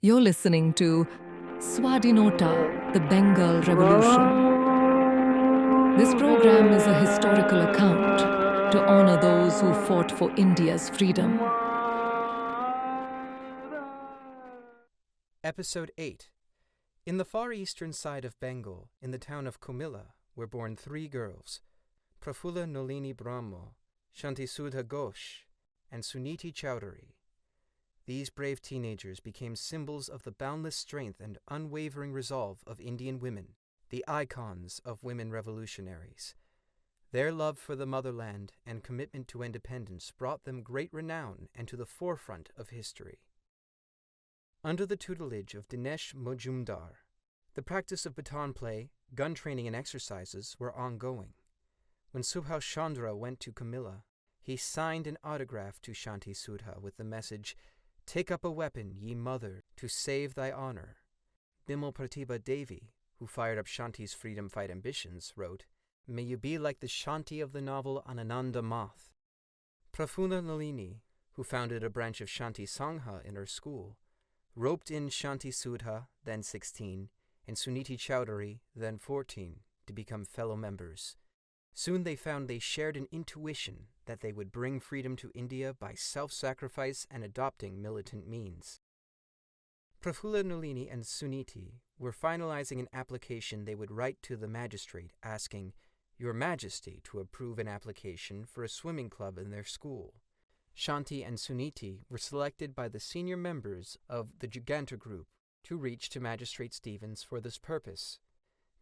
You're listening to Swadhinota, the Bengal Revolution. This program is a historical account to honor those who fought for India's freedom. Episode 8. In the far eastern side of Bengal, in the town of Comilla, were born three girls, Prafulla Nolini Brahmo, Shanti Sudha Ghosh, and Suniti Chowdhury. These brave teenagers became symbols of the boundless strength and unwavering resolve of Indian women, the icons of women revolutionaries. Their love for the motherland and commitment to independence brought them great renown and to the forefront of history. Under the tutelage of Dinesh Majumdar, the practice of baton play, gun training, and exercises were ongoing. When Subhas Chandra went to Comilla, he signed an autograph to Shanti Sudha with the message, "Take up a weapon, ye mother, to save thy honor." Bimal Pratibha Devi, who fired up Shanti's freedom fight ambitions, wrote, "May you be like the Shanti of the novel Ananda Math." Prafulla Nolini, who founded a branch of Shanti Sangha in her school, roped in Shanti Sudha, then 16, and Suniti Chowdhury, then 14, to become fellow members. Soon they found they shared an intuition that they would bring freedom to India by self-sacrifice and adopting militant means. Prafulla Nolini and Suniti were finalizing an application they would write to the magistrate asking, "Your Majesty, to approve an application for a swimming club in their school." Shanti and Suniti were selected by the senior members of the Giganta group to reach to Magistrate Stevens for this purpose.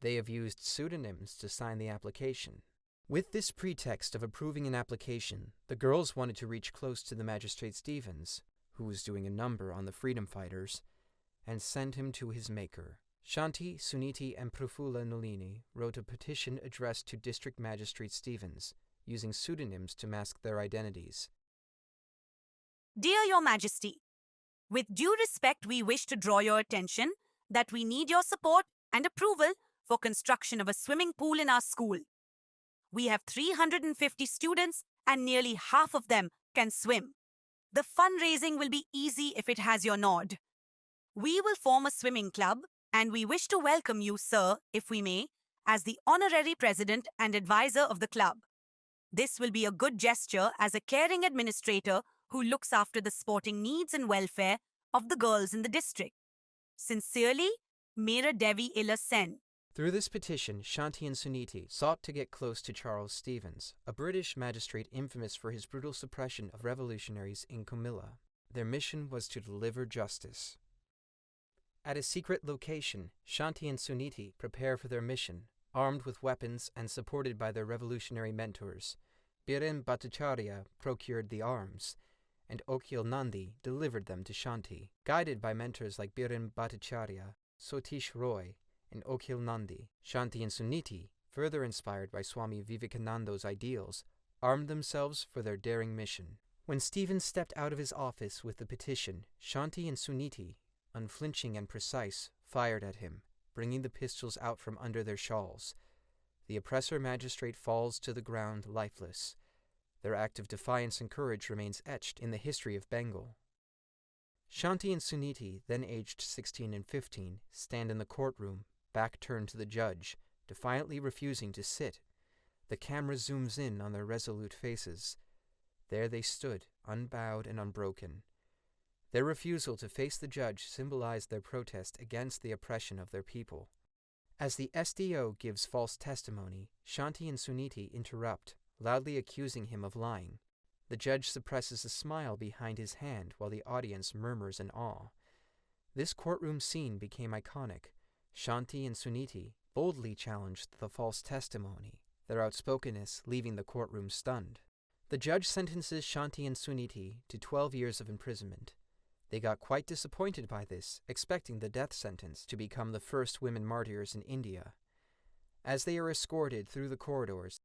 They have used pseudonyms to sign the application. With this pretext of approving an application, the girls wanted to reach close to the Magistrate Stevens, who was doing a number on the freedom fighters, and send him to his maker. Shanti, Suniti, and Prafulla Nolini wrote a petition addressed to District Magistrate Stevens, using pseudonyms to mask their identities. Dear Your Majesty, with due respect, we wish to draw your attention that we need your support and approval for construction of a swimming pool in our school. We have 350 students and nearly half of them can swim. The fundraising will be easy if it has your nod. We will form a swimming club and we wish to welcome you, sir, if we may, as the honorary president and advisor of the club. This will be a good gesture as a caring administrator who looks after the sporting needs and welfare of the girls in the district. Sincerely, Mera Devi Ila Sen. Through this petition, Shanti and Suniti sought to get close to Charles Stevens, a British magistrate infamous for his brutal suppression of revolutionaries in Comilla. Their mission was to deliver justice. At a secret location, Shanti and Suniti prepare for their mission, armed with weapons and supported by their revolutionary mentors. Biren Bhattacharya procured the arms, and Okhil Nandi delivered them to Shanti. Guided by mentors like Biren Bhattacharya, Sotish Roy, and Okhil Nandi, Shanti and Suniti, further inspired by Swami Vivekananda's ideals, armed themselves for their daring mission. When Stevens stepped out of his office with the petition, Shanti and Suniti, unflinching and precise, fired at him, bringing the pistols out from under their shawls. The oppressor magistrate falls to the ground lifeless. Their act of defiance and courage remains etched in the history of Bengal. Shanti and Suniti, then aged 16 and 15, stand in the courtroom, back turned to the judge, defiantly refusing to sit. The camera zooms in on their resolute faces. There they stood, unbowed and unbroken. Their refusal to face the judge symbolized their protest against the oppression of their people. As the SDO gives false testimony, Shanti and Suniti interrupt, loudly accusing him of lying. The judge suppresses a smile behind his hand while the audience murmurs in awe. This courtroom scene became iconic. Shanti and Suniti boldly challenged the false testimony, their outspokenness leaving the courtroom stunned. The judge sentences Shanti and Suniti to 12 years of imprisonment. They got quite disappointed by this, expecting the death sentence to become the first women martyrs in India. As they are escorted through the corridors,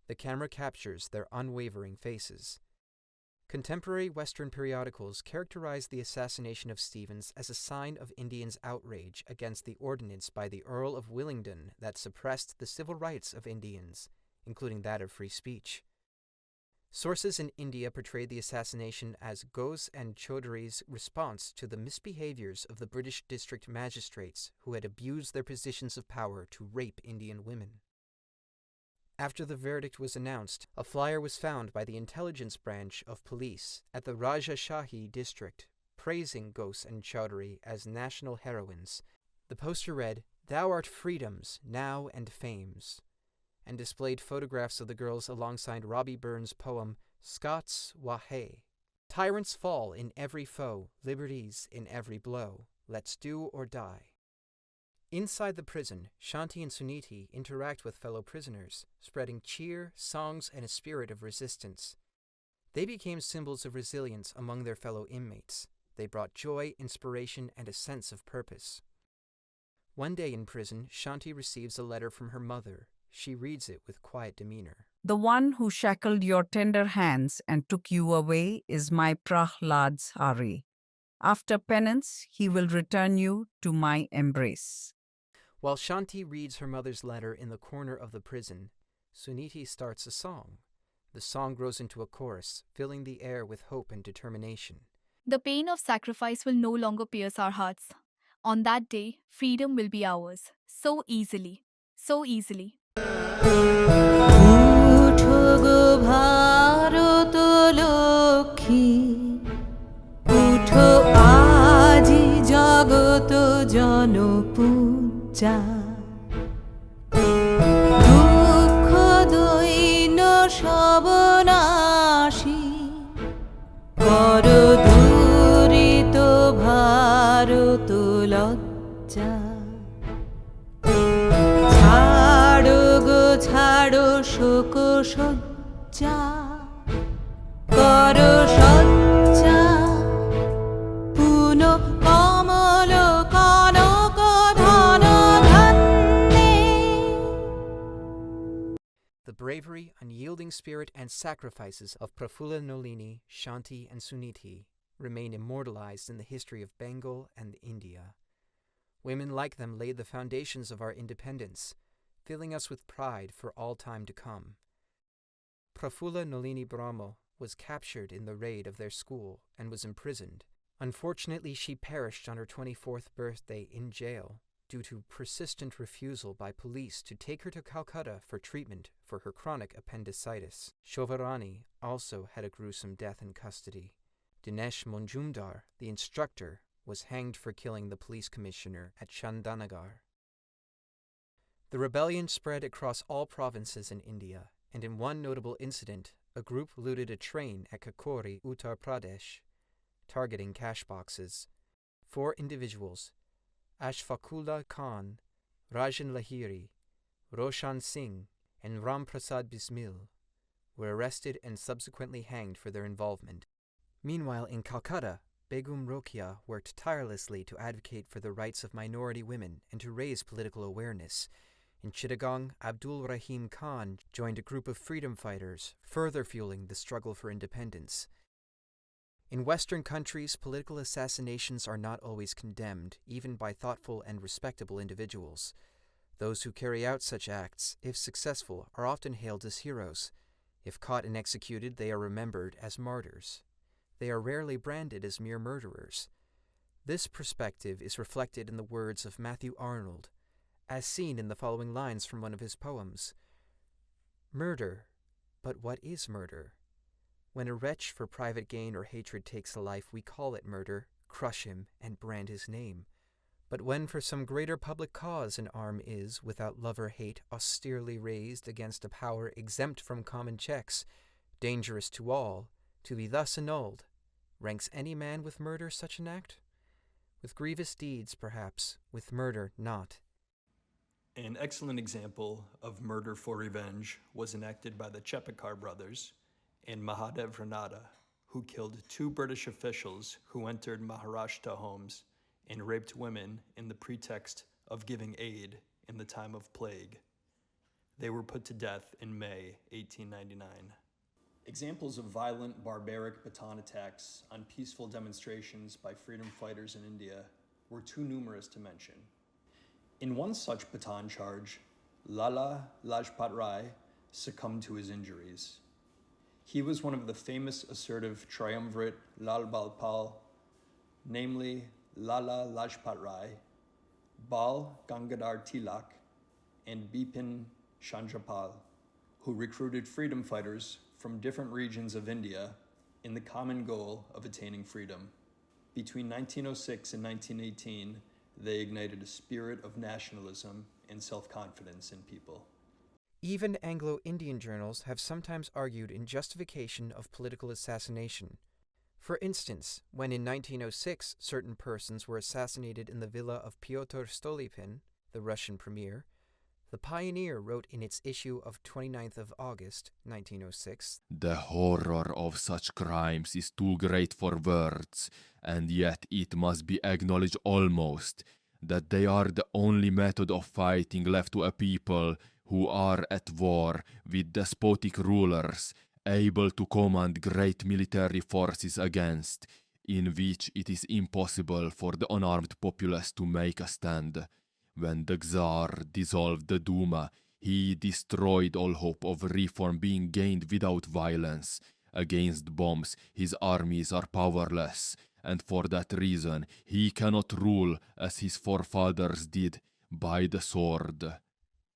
the camera captures their unwavering faces. Contemporary Western periodicals characterize the assassination of Stevens as a sign of Indians' outrage against the ordinance by the Earl of Willingdon that suppressed the civil rights of Indians, including that of free speech. Sources in India portrayed the assassination as Ghose and Chaudhary's response to the misbehaviors of the British district magistrates who had abused their positions of power to rape Indian women. After the verdict was announced, a flyer was found by the intelligence branch of police at the Rajashahi district, praising Ghose and Chaudhary as national heroines. The poster read, "Thou art freedom's now and fame's," and displayed photographs of the girls alongside Robbie Burns' poem Scots Wha Hae. Tyrants fall in every foe, liberties in every blow. Let's do or die. Inside the prison, Shanti and Suniti interact with fellow prisoners, spreading cheer, songs, and a spirit of resistance. They became symbols of resilience among their fellow inmates. They brought joy, inspiration, and a sense of purpose. One day in prison, Shanti receives a letter from her mother. She reads it with quiet demeanor. The one who shackled your tender hands and took you away is my Prahlad's Hari. After penance, he will return you to my embrace. While Shanti reads her mother's letter in the corner of the prison, Suniti starts a song. The song grows into a chorus, filling the air with hope and determination. The pain of sacrifice will no longer pierce our hearts. On that day, freedom will be ours. So easily. So easily. উঠো গো ভারত লক্ষ্মী, উঠো আজি জগত জনপূজা, দুঃখ দৈন্য সবনাশী, কর দূরিত ভারত লজ্জা। ছাড়ো গো ছাড়ো শোক সজ্জা, কর সজ্জা, পুন কমল কনক ধন ধন্যে। The bravery, unyielding spirit, and sacrifices of Prafulla Nolini, Shanti, and Suniti remain immortalized in the history of Bengal and India. Women like them laid the foundations of our independence, filling us with pride for all time to come. Prafulla Nolini Brahmo was captured in the raid of their school and was imprisoned. Unfortunately, she perished on her 24th birthday in jail due to persistent refusal by police to take her to Calcutta for treatment for her chronic appendicitis. Shovarani also had a gruesome death in custody. Dinesh Monjumdar, the instructor, was hanged for killing the police commissioner at Chandanagar. The rebellion spread across all provinces in India, and in one notable incident, a group looted a train at Kakori, Uttar Pradesh, targeting cash boxes. 4 individuals, Ashfakullah Khan, Rajan Lahiri, Roshan Singh, and Ram Prasad Bismil, were arrested and subsequently hanged for their involvement. Meanwhile, in Calcutta, Begum Rokia worked tirelessly to advocate for the rights of minority women and to raise political awareness. In Chittagong, Abdul Rahim Khan joined a group of freedom fighters, further fueling the struggle for independence. In Western countries, political assassinations are not always condemned, even by thoughtful and respectable individuals. Those who carry out such acts, if successful, are often hailed as heroes. If caught and executed, they are remembered as martyrs. They are rarely branded as mere murderers. This perspective is reflected in the words of Matthew Arnold, as seen in the following lines from one of his poems. Murder, but what is murder? When a wretch for private gain or hatred takes a life, we call it murder, crush him, and brand his name. But when for some greater public cause an arm is, without love or hate, austerely raised against a power exempt from common checks, dangerous to all, to be thus annulled, ranks any man with murder such an act? With grievous deeds, perhaps, with murder not. An excellent example of murder for revenge was enacted by the Chepakar brothers and Mahadev Ranade, who killed 2 British officials who entered Maharashtra homes and raped women in the pretext of giving aid in the time of plague. They were put to death in May 1899. Examples of violent, barbaric baton attacks on peaceful demonstrations by freedom fighters in India were too numerous to mention. In one such baton charge, Lala Lajpat Rai succumbed to his injuries. He was one of the famous assertive triumvirate Lal Balpal, namely Lala Lajpat Rai, Bal Gangadhar Tilak, and Bipin Chandrapal, who recruited freedom fighters from different regions of India in the common goal of attaining freedom. Between 1906 and 1918, they ignited a spirit of nationalism and self-confidence in people. Even Anglo-Indian journals have sometimes argued in justification of political assassination. For instance, when in 1906 certain persons were assassinated in the villa of Pyotr Stolypin, the Russian premier, the Pioneer wrote in its issue of 29th of August, 1906, "The horror of such crimes is too great for words, and yet it must be acknowledged almost that they are the only method of fighting left to a people who are at war with despotic rulers, able to command great military forces against, in which it is impossible for the unarmed populace to make a stand. When the Tsar dissolved the Duma, he destroyed all hope of reform being gained without violence. Against bombs, his armies are powerless, and for that reason he cannot rule as his forefathers did, by the sword.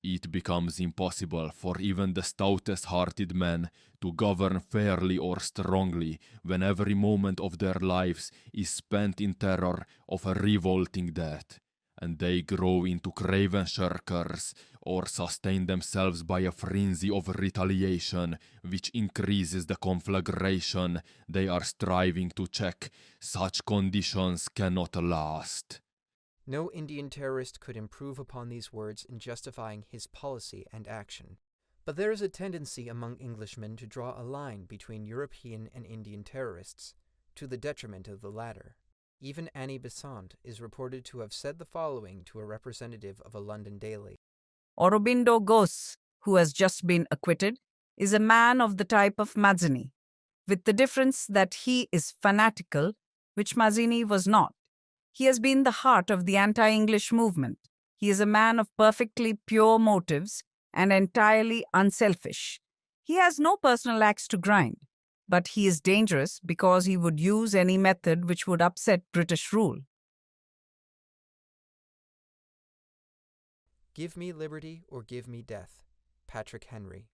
It becomes impossible for even the stoutest-hearted men to govern fairly or strongly when every moment of their lives is spent in terror of a revolting death, and they grow into craven shirkers or sustain themselves by a frenzy of retaliation which increases the conflagration they are striving to check. Such conditions cannot last." No Indian terrorist could improve upon these words in justifying his policy and action. But there is a tendency among Englishmen to draw a line between European and Indian terrorists, to the detriment of the latter. Even Annie Besant is reported to have said the following to a representative of a London daily. Aurobindo Ghosh, who has just been acquitted, is a man of the type of Mazzini, with the difference that he is fanatical, which Mazzini was not. He has been the heart of the anti-English movement. He is a man of perfectly pure motives and entirely unselfish. He has no personal axe to grind, but he is dangerous because he would use any method which would upset British rule. Give me liberty or give me death. Patrick Henry.